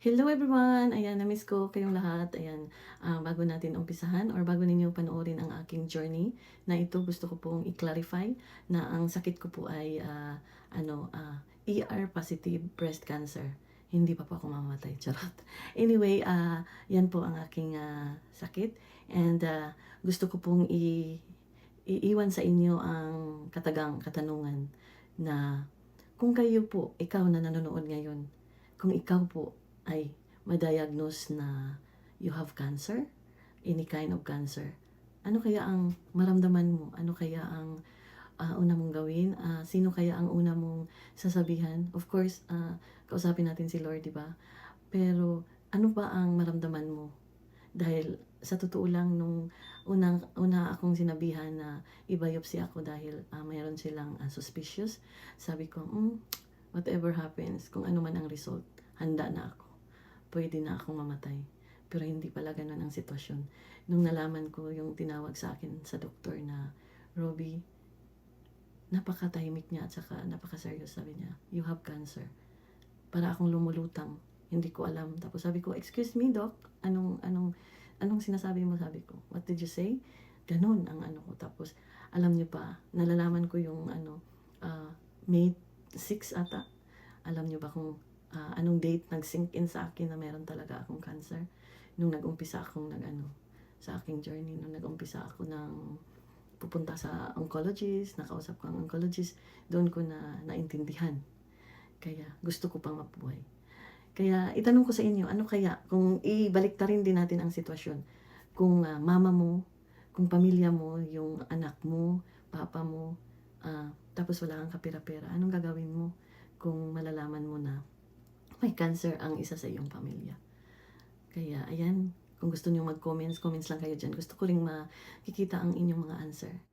Hello everyone! Ayan, na-miss ko kayong lahat. Ayan, bago natin umpisahan or bago ninyo panoorin ang aking journey na ito, gusto ko pong i-clarify na ang sakit ko po ay ER positive breast cancer. Hindi pa po ako mamamatay, charot. Anyway, yan po ang aking sakit and gusto ko pong iiwan sa inyo ang katanungan na kung kayo po, ikaw na nanonood ngayon, kung ikaw po ay ma-diagnose na you have cancer, any kind of cancer, ano kaya ang maramdaman mo? Ano kaya ang una mong gawin? Sino kaya ang una mong sasabihan? Of course, kausapin natin si Lord, di ba? Pero ano ba ang maramdaman mo? Dahil sa totoo lang, nung una akong sinabihan na i-biopsy ako dahil mayroon silang suspicious, sabi ko, whatever happens, kung ano man ang result, handa na ako. Pwede na akong mamatay. Pero hindi pala ganun ang sitwasyon. Nung nalaman ko yung tinawag sa akin sa doktor na, Robbie, napakatahimik niya at saka napaka-serious, sabi niya, you have cancer. Para akong lumulutang, hindi ko alam. Tapos sabi ko, excuse me doc, anong sinasabi mo? Sabi ko, what did you say? Ganun ang ano ko. Tapos alam niyo pa, nalalaman ko yung May 6 ata. Alam niyo ba kung anong date nag-sink in sa akin na meron talaga akong cancer? Nung nag-umpisa akong sa aking journey, nung nag-umpisa ako ng pupunta sa oncologist, nakausap ko ang oncologist, doon ko na naintindihan. Kaya gusto ko pang mabuhay. Kaya itanong ko sa inyo, ano kaya kung ibalik ta rin din natin ang sitwasyon, kung mama mo, kung pamilya mo, yung anak mo, papa mo, tapos wala kang kapira-pera, anong gagawin mo kung malalaman mo na may cancer ang isa sa iyong pamilya? Kaya ayan, kung gusto niyo mag-comments, comments lang kayo dyan. Gusto ko ring makikita ang inyong mga answer.